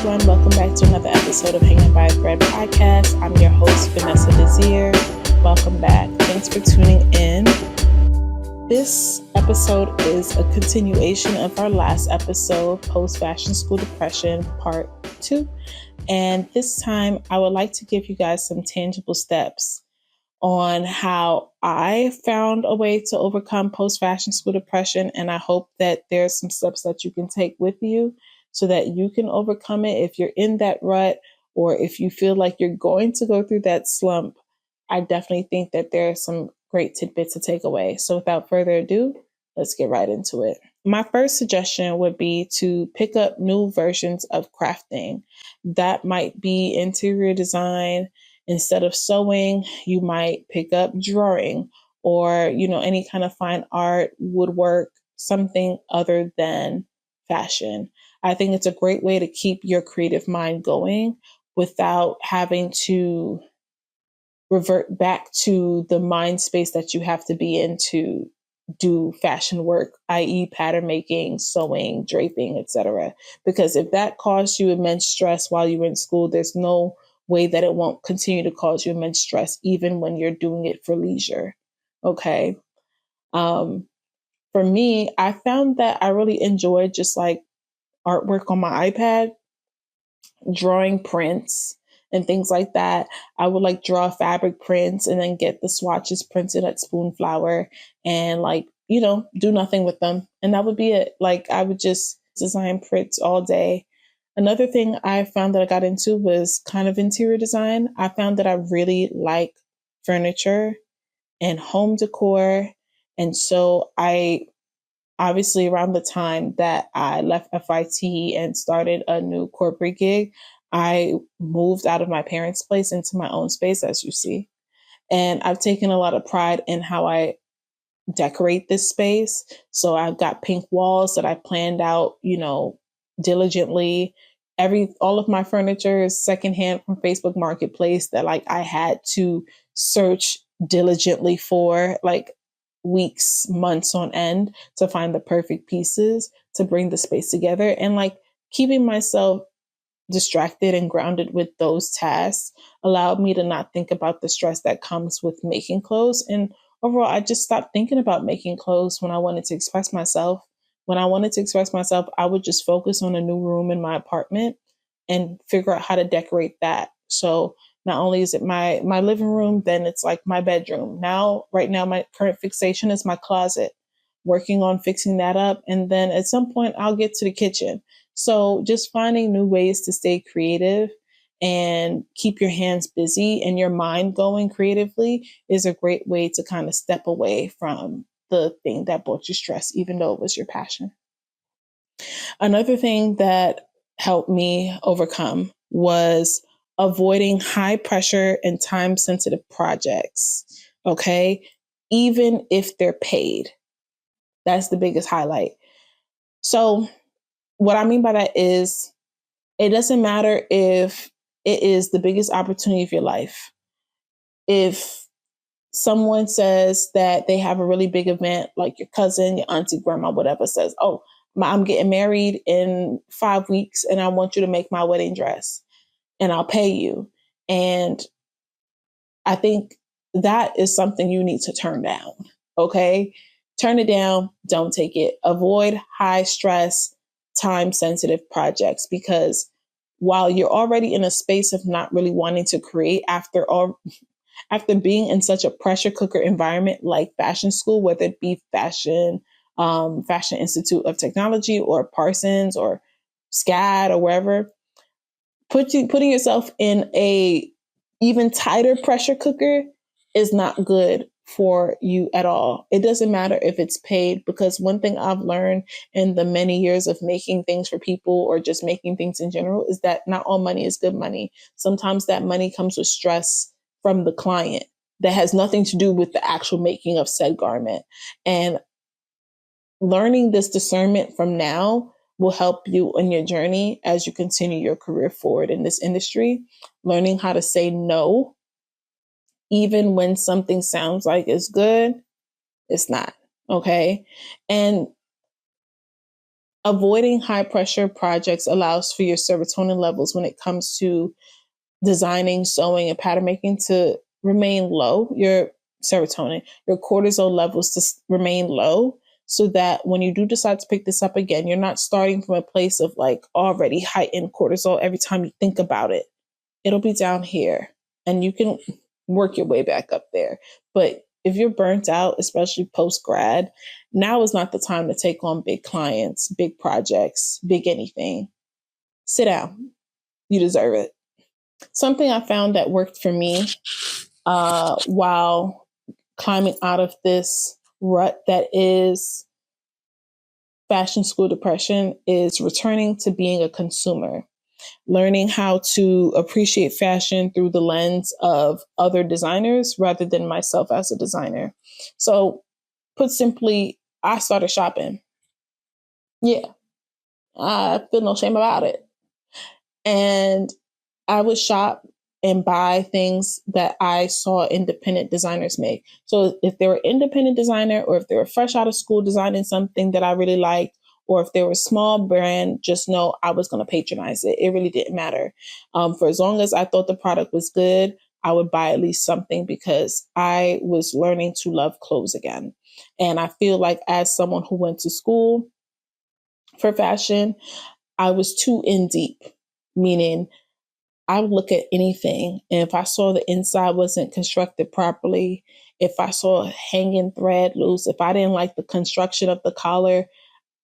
everyone. Welcome back to another episode of Hanging by a Thread podcast. I'm your host, Vanessa Desir. Welcome back. Thanks for tuning in. This episode is a continuation of our last episode, Post-Fashion School Depression, Part 2. And this time, I would like to give you guys some tangible steps on how I found a way to overcome post-fashion school depression. And I hope that there's some steps that you can take with you so that you can overcome it if you're in that rut, or if you feel like you're going to go through that slump. I definitely think that there are some great tidbits to take away. So without further ado, let's get right into it. My first suggestion would be to pick up new versions of crafting. That might be interior design. Instead of sewing, you might pick up drawing or, any kind of fine art, woodwork, something other than fashion. I think it's a great way to keep your creative mind going without having to revert back to the mind space that you have to be in to do fashion work, i.e. pattern making, sewing, draping, etc. Because if that caused you immense stress while you were in school, there's no way that it won't continue to cause you immense stress even when you're doing it for leisure. Okay. For me, I found that I really enjoyed just like artwork on my iPad, drawing prints and things like that. I would like draw fabric prints and then get the swatches printed at Spoonflower and do nothing with them. And that would be it. Like I would just design prints all day. Another thing I found that I got into was kind of interior design. I found that I really like furniture and home decor. And so I obviously around the time that I left F.I.T and started a new corporate gig, I moved out of my parents' place into my own space, as you see. And I've taken a lot of pride in how I decorate this space. So I've got pink walls that I planned out, diligently. All of my furniture is secondhand from Facebook Marketplace that I had to search diligently for weeks, months on end to find the perfect pieces to bring the space together, and keeping myself distracted and grounded with those tasks allowed me to not think about the stress that comes with making clothes. And overall, I just stopped thinking about making clothes when I wanted to express myself. When I wanted to express myself, I would just focus on a new room in my apartment and figure out how to decorate that. So not only is it my living room, then it's like my bedroom. Right now, my current fixation is my closet, working on fixing that up. And then at some point I'll get to the kitchen. So just finding new ways to stay creative and keep your hands busy and your mind going creatively is a great way to kind of step away from the thing that brought you stress, even though it was your passion. Another thing that helped me overcome was avoiding high pressure and time sensitive projects. Okay. Even if they're paid, that's the biggest highlight. So what I mean by that is it doesn't matter if it is the biggest opportunity of your life. If someone says that they have a really big event, like your cousin, your auntie, grandma, whatever says, oh, I'm getting married in 5 weeks and I want you to make my wedding dress and I'll pay you. And I think that is something you need to turn down. Okay. Turn it down. Don't take it. Avoid high stress, time sensitive projects, because while you're already in a space of not really wanting to create after being in such a pressure cooker environment like fashion school, whether it be Fashion Institute of Technology or Parsons or SCAD or wherever, putting yourself in a even tighter pressure cooker is not good for you at all. It doesn't matter if it's paid, because one thing I've learned in the many years of making things for people or just making things in general is that not all money is good money. Sometimes that money comes with stress from the client that has nothing to do with the actual making of said garment. And learning this discernment from now will help you on your journey as you continue your career forward in this industry. Learning how to say no, even when something sounds like it's good, it's not. Okay. And Avoiding high pressure projects allows for your serotonin levels when it comes to designing, sewing, and pattern making to remain low, your serotonin, your cortisol levels to remain low, so that when you do decide to pick this up again, you're not starting from a place of like already heightened cortisol every time you think about it. It'll be down here and you can work your way back up there. But if you're burnt out, especially post grad, now is not the time to take on big clients, big projects, big anything. Sit down. You deserve it. Something I found that worked for me while climbing out of this rut that is fashion school depression is returning to being a consumer, learning how to appreciate fashion through the lens of other designers rather than myself as a designer. So, put simply, I started shopping. Yeah, I feel no shame about it. And I would shop and buy things that I saw independent designers make. So if they were independent designer, or if they were fresh out of school designing something that I really liked, or if they were a small brand, just know I was going to patronize it. It really didn't matter. For as long as I thought the product was good, I would buy at least something because I was learning to love clothes again. And I feel like as someone who went to school for fashion, I was too in deep, meaning I would look at anything, and if I saw the inside wasn't constructed properly, if I saw a hanging thread loose, if I didn't like the construction of the collar,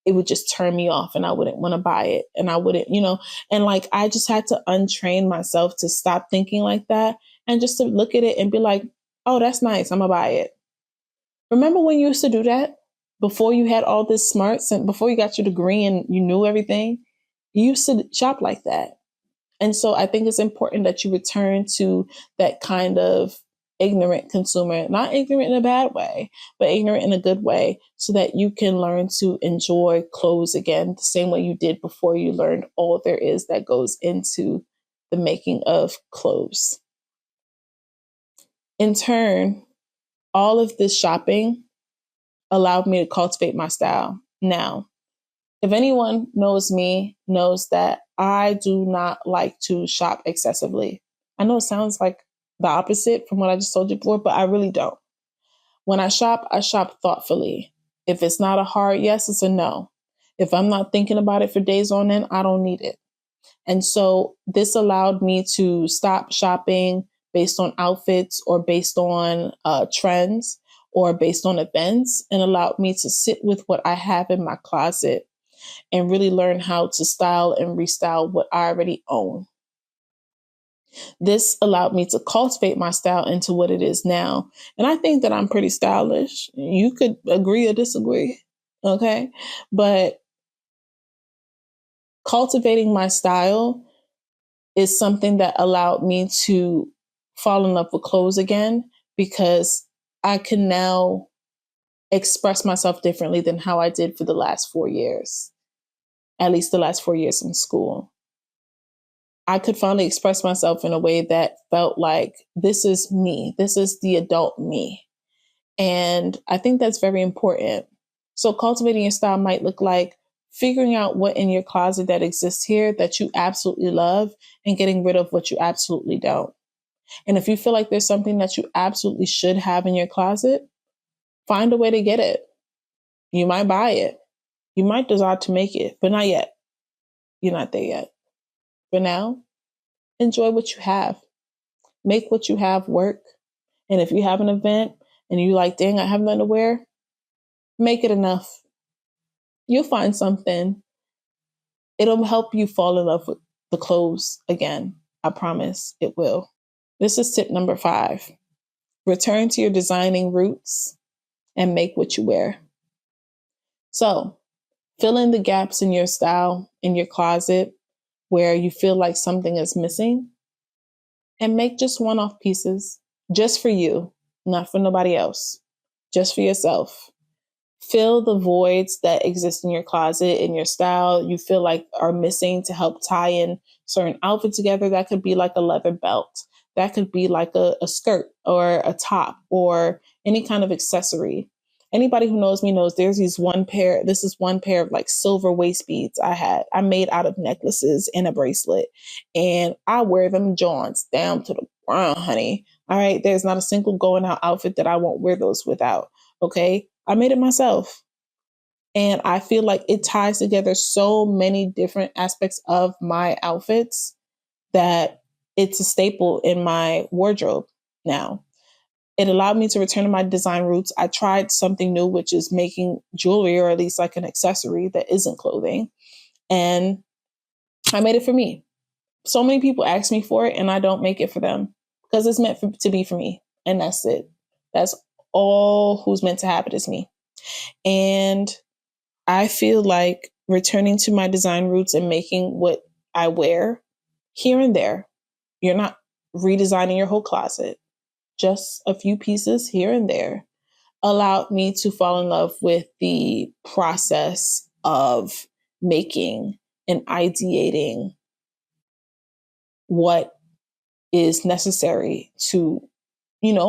it would just turn me off and I wouldn't want to buy it. And I wouldn't, and like I just had to untrain myself to stop thinking like that and just to look at it and be like, oh, that's nice. I'm going to buy it. Remember when you used to do that before you had all this smarts and before you got your degree and you knew everything? You used to shop like that. And so I think it's important that you return to that kind of ignorant consumer, not ignorant in a bad way, but ignorant in a good way, so that you can learn to enjoy clothes again, the same way you did before you learned all there is that goes into the making of clothes. In turn, all of this shopping allowed me to cultivate my style. Now, if anyone knows me, knows that I do not like to shop excessively. I know it sounds like the opposite from what I just told you before, but I really don't. When I shop thoughtfully. If it's not a hard yes, it's a no. If I'm not thinking about it for days on end, I don't need it. And so this allowed me to stop shopping based on outfits or based on trends or based on events, and allowed me to sit with what I have in my closet and really learn how to style and restyle what I already own. This allowed me to cultivate my style into what it is now. And I think that I'm pretty stylish. You could agree or disagree, okay? But cultivating my style is something that allowed me to fall in love with clothes again, because I can now express myself differently than how I did for the last 4 years, at least the last 4 years in school. I could finally express myself in a way that felt like this is me. This is the adult me. And I think that's very important. So cultivating your style might look like figuring out what in your closet that exists here that you absolutely love and getting rid of what you absolutely don't. And if you feel like there's something that you absolutely should have in your closet, find a way to get it. You might buy it. You might desire to make it, but not yet. You're not there yet. For now, enjoy what you have. Make what you have work. And if you have an event and you like, dang, I have nothing to wear, make it enough. You'll find something. It'll help you fall in love with the clothes again. I promise it will. This is tip number 5. Return to your designing roots and make what you wear. So, fill in the gaps in your style, in your closet, where you feel like something is missing, and make just one-off pieces, just for you, not for nobody else, just for yourself. Fill the voids that exist in your closet, in your style, you feel like are missing to help tie in certain outfits together. That could be like a leather belt. That could be like a skirt or a top or any kind of accessory. Anybody who knows me knows this is one pair of like silver waist beads I made out of necklaces and a bracelet. And I wear them Johns down to the ground, honey. All right. There's not a single going out outfit that I won't wear those without. Okay. I made it myself. And I feel like it ties together so many different aspects of my outfits that it's a staple in my wardrobe now. It allowed me to return to my design roots. I tried something new, which is making jewelry, or at least like an accessory that isn't clothing. And I made it for me. So many people ask me for it and I don't make it for them because it's meant to be for me. And that's it. That's all who's meant to have it is me. And I feel like returning to my design roots and making what I wear here and there, you're not redesigning your whole closet, just a few pieces here and there, allowed me to fall in love with the process of making and ideating what is necessary to,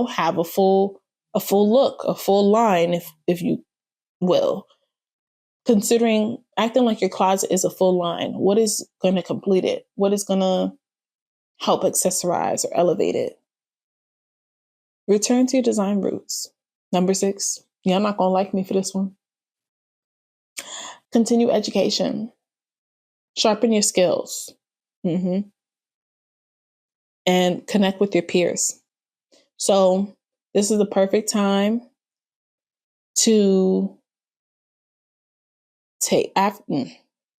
have a full look, a full line, if you will. Considering acting like your closet is a full line, what is going to complete it? What is going to help accessorize or elevate it? Return to your design roots. Number 6. Y'all not going to like me for this one. Continue education. Sharpen your skills. And connect with your peers. So this is the perfect time to take after. Let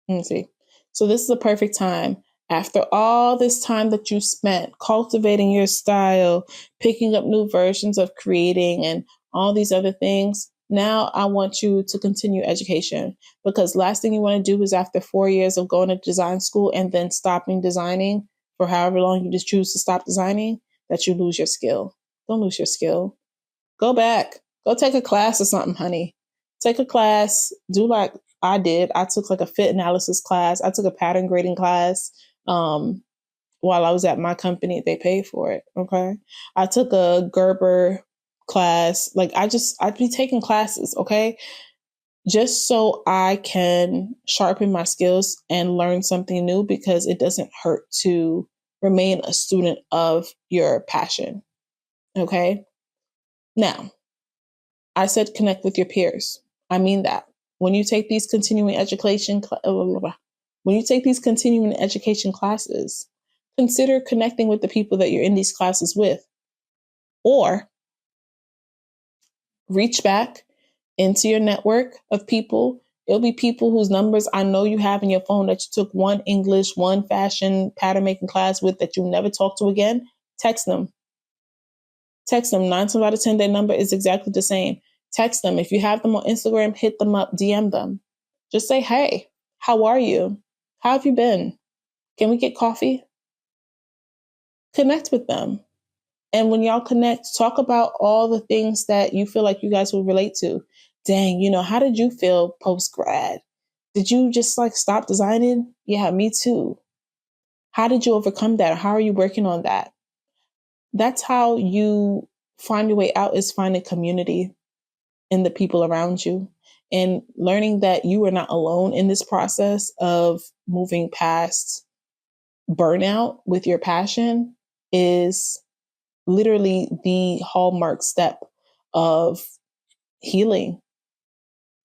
me see. So this is the perfect time after all this time that you spent cultivating your style, picking up new versions of creating and all these other things. Now I want you to continue education, because last thing you want to do is after 4 years of going to design school and then stopping designing for however long you just choose to stop designing, that you lose your skill. Don't lose your skill. Go back. Go take a class or something, honey. Take a class. Do like I did. I took like a fit analysis class. I took a pattern grading class while I was at my company. They paid for it. Okay. I took a Gerber class. Like I'd be taking classes. Okay. Just so I can sharpen my skills and learn something new, because it doesn't hurt to remain a student of your passion. Okay. Now, I said connect with your peers. I mean that. When you take these continuing education classes, consider connecting with the people that you're in these classes with, or reach back into your network of people. It'll be people whose numbers I know you have in your phone that you took one English, one fashion pattern making class with that you never talk to again. Text them. 9 times out of 10, their number is exactly the same. Text them. If you have them on Instagram, hit them up, DM them. Just say, hey, how are you? How have you been? Can we get coffee? Connect with them. And when y'all connect, talk about all the things that you feel like you guys will relate to. Dang, how did you feel post-grad? Did you just like stop designing? Yeah, me too. How did you overcome that? How are you working on that? That's how you find your way out, is finding community in the people around you and learning that you are not alone in this process of moving past burnout with your passion is literally the hallmark step of healing.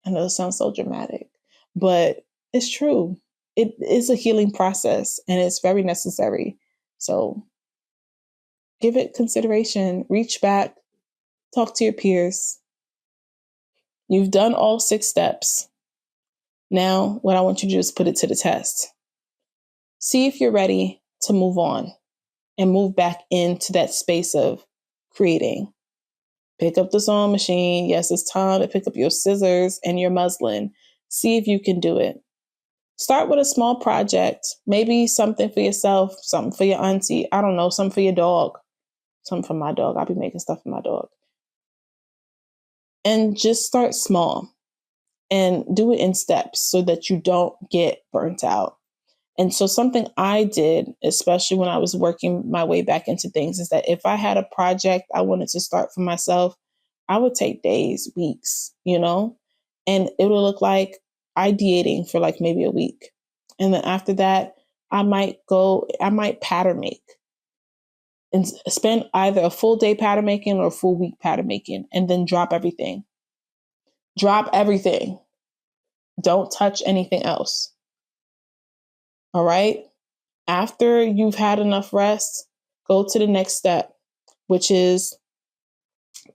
I know it sounds so dramatic, but it's true. It is a healing process and it's very necessary. So give it consideration, reach back, talk to your peers. You've done all 6 steps. Now, what I want you to do is put it to the test. See if you're ready to move on and move back into that space of creating. Pick up the sewing machine. Yes, it's time to pick up your scissors and your muslin. See if you can do it. Start with a small project, maybe something for yourself, something for your auntie. I don't know, something for your dog, something for my dog. I'll be making stuff for my dog. And just start small and do it in steps so that you don't get burnt out. And so something I did, especially when I was working my way back into things, is that if I had a project I wanted to start for myself, I would take days, weeks, and it would look like ideating for like maybe a week. And then after that, I might pattern make and spend either a full day pattern making or a full week pattern making, and then drop everything. Drop everything. Don't touch anything else. All right. After you've had enough rest, go to the next step, which is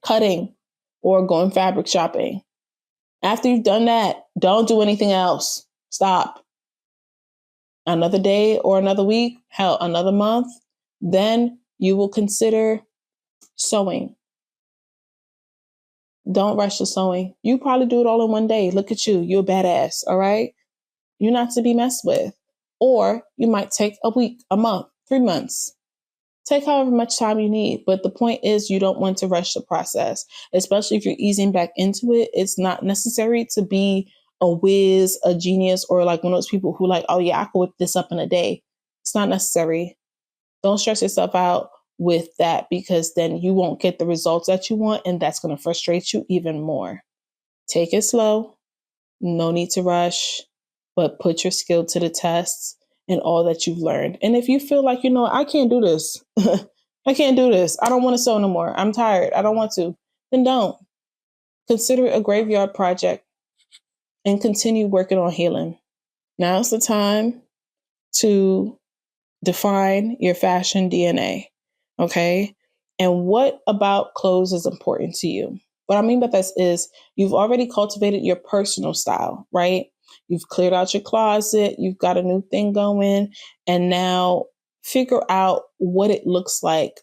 cutting or going fabric shopping. After you've done that, don't do anything else. Stop. Another day or another week, hell, another month, then you will consider sewing. Don't rush the sewing. You probably do it all in one day. Look at you. You're a badass. All right. You're not to be messed with. Or you might take a week, a month, 3 months. Take however much time you need. But the point is, you don't want to rush the process, especially if you're easing back into it. It's not necessary to be a whiz, a genius, or like one of those people who like, oh yeah, I can whip this up in a day. It's not necessary. Don't stress yourself out with that, because then you won't get the results that you want, and that's going to frustrate you even more. Take it slow. No need to rush, but put your skill to the test and all that you've learned. And if you feel like, I can't do this, I can't do this, I don't want to sew no more, I'm tired, I don't want to, then don't. Consider it a graveyard project and continue working on healing. Now's the time to define your fashion DNA, okay? And what about clothes is important to you? What I mean by this is you've already cultivated your personal style, right? You've cleared out your closet, you've got a new thing going, and now figure out what it looks like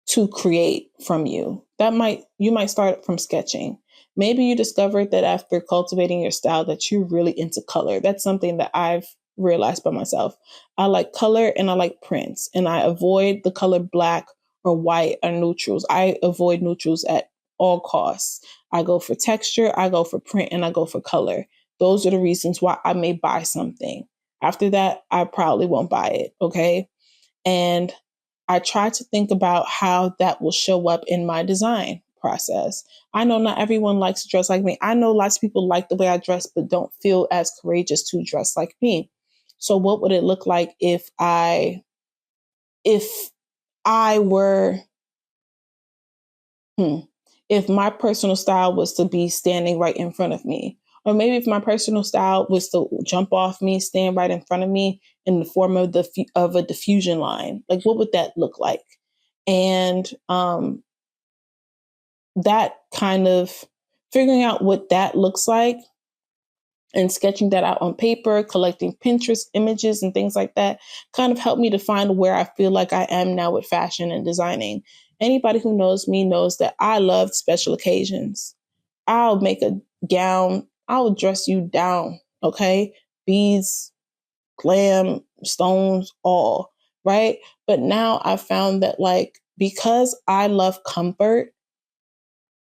to create from you. You might start from sketching. Maybe you discovered that after cultivating your style that you're really into color. That's something that I've realized by myself. I like color and I like prints, and I avoid the color black or white or neutrals. I avoid neutrals at all costs. I go for texture, I go for print, and I go for color. Those are the reasons why I may buy something. After that, I probably won't buy it. Okay. And I try to think about how that will show up in my design process. I know not everyone likes to dress like me. I know lots of people like the way I dress, but don't feel as courageous to dress like me. So what would it look like if I were, if my personal style was to be standing right in front of me? Or maybe if my personal style was to jump off me, stand right in front of me in the form of a diffusion line, like what would that look like? And that kind of figuring out what that looks like and sketching that out on paper, collecting Pinterest images and things like that kind of helped me to find where I feel like I am now with fashion and designing. Anybody who knows me knows that I love special occasions. I'll make a gown. I'll dress you down. Okay. Beads, glam, stones, all right. But now I found that because I love comfort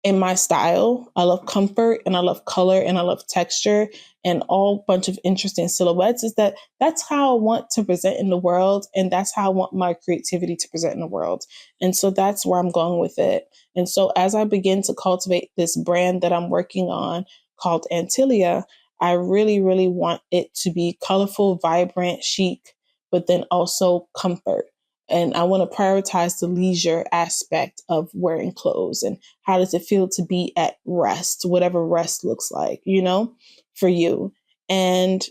in my style, I love comfort and I love color and I love texture and all bunch of interesting silhouettes, is that's how I want to present in the world. And that's how I want my creativity to present in the world. And so that's where I'm going with it. And so as I begin to cultivate this brand that I'm working on called Antilia, I really, really want it to be colorful, vibrant, chic, but then also comfort. And I want to prioritize the leisure aspect of wearing clothes and how does it feel to be at rest, whatever rest looks like, for you. And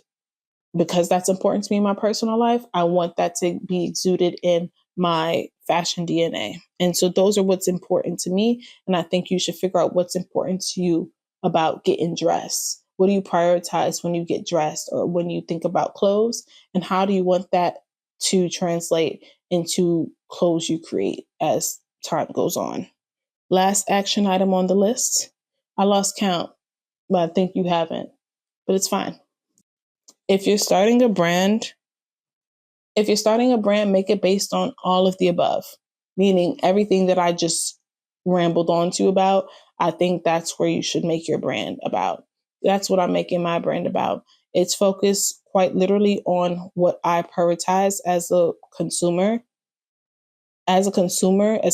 because that's important to me in my personal life, I want that to be exuded in my fashion DNA. And so those are what's important to me. And I think you should figure out what's important to you about getting dressed. What do you prioritize when you get dressed or when you think about clothes? And how do you want that to translate into clothes you create as time goes on? Last action item on the list. I lost count, but I think you haven't, but it's fine. If you're starting a brand, make it based on all of the above, meaning everything that I just rambled on to you about. I think that's where you should make your brand about. That's what I'm making my brand about. It's focused quite literally on what I prioritize as a consumer, as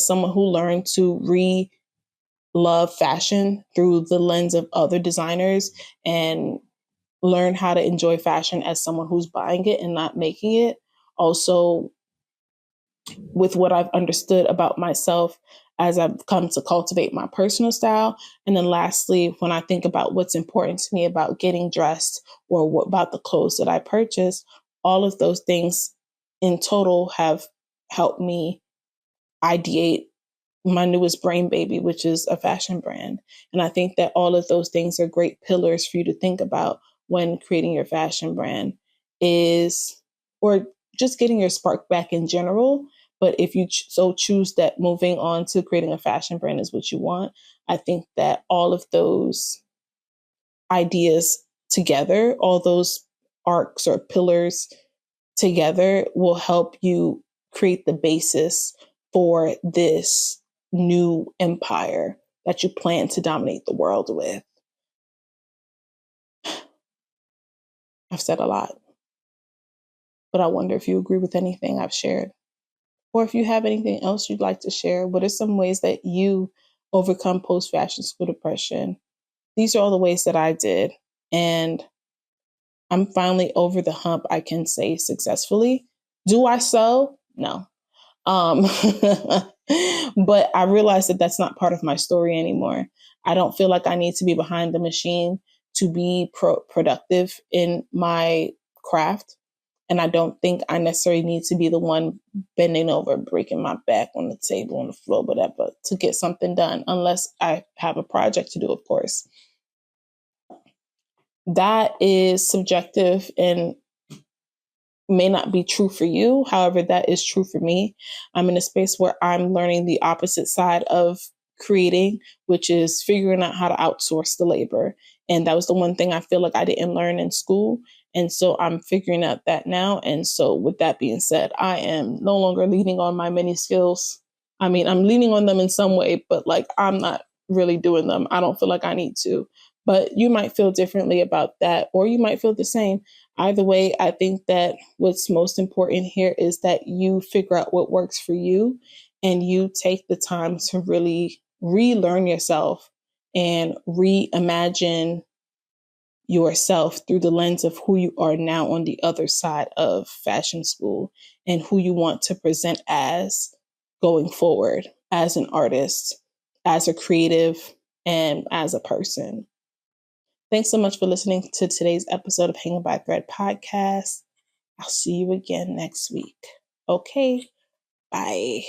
someone who learned to love fashion through the lens of other designers and learn how to enjoy fashion as someone who's buying it and not making it. Also, with what I've understood about myself as I've come to cultivate my personal style. And then lastly, when I think about what's important to me about getting dressed or what about the clothes that I purchase, all of those things in total have helped me ideate my newest brain baby, which is a fashion brand. And I think that all of those things are great pillars for you to think about when creating your fashion brand is, or just getting your spark back in general. But if you so choose that moving on to creating a fashion brand is what you want, I think that all of those ideas together, all those arcs or pillars together will help you create the basis for this new empire that you plan to dominate the world with. I've said a lot, but I wonder if you agree with anything I've shared. Or if you have anything else you'd like to share. What are some ways that you overcome post-fashion school depression? These are all the ways that I did. And I'm finally over the hump, I can say successfully. Do I sew? No. But I realized that that's not part of my story anymore. I don't feel like I need to be behind the machine to be productive in my craft. And I don't think I necessarily need to be the one bending over, breaking my back on the table, on the floor, whatever, to get something done, unless I have a project to do, of course. That is subjective and may not be true for you. However, that is true for me. I'm in a space where I'm learning the opposite side of creating, which is figuring out how to outsource the labor. And that was the one thing I feel like I didn't learn in school. And so I'm figuring out that now. And so with that being said, I am no longer leaning on my many skills. I mean, I'm leaning on them in some way, but like I'm not really doing them. I don't feel like I need to. But you might feel differently about that, or you might feel the same. Either way, I think that what's most important here is that you figure out what works for you and you take the time to really relearn yourself and reimagine yourself through the lens of who you are now on the other side of fashion school and who you want to present as going forward as an artist, as a creative, and as a person. Thanks so much for listening to today's episode of Hanging by Thread podcast. I'll see you again next week. Okay, bye.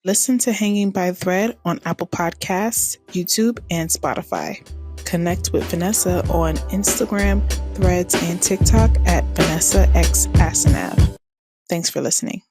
Listen to Hanging by Thread on Apple Podcasts, YouTube, and Spotify. Connect with Vanessa on Instagram, Threads, and TikTok at Vanessa X Asanav. Thanks for listening.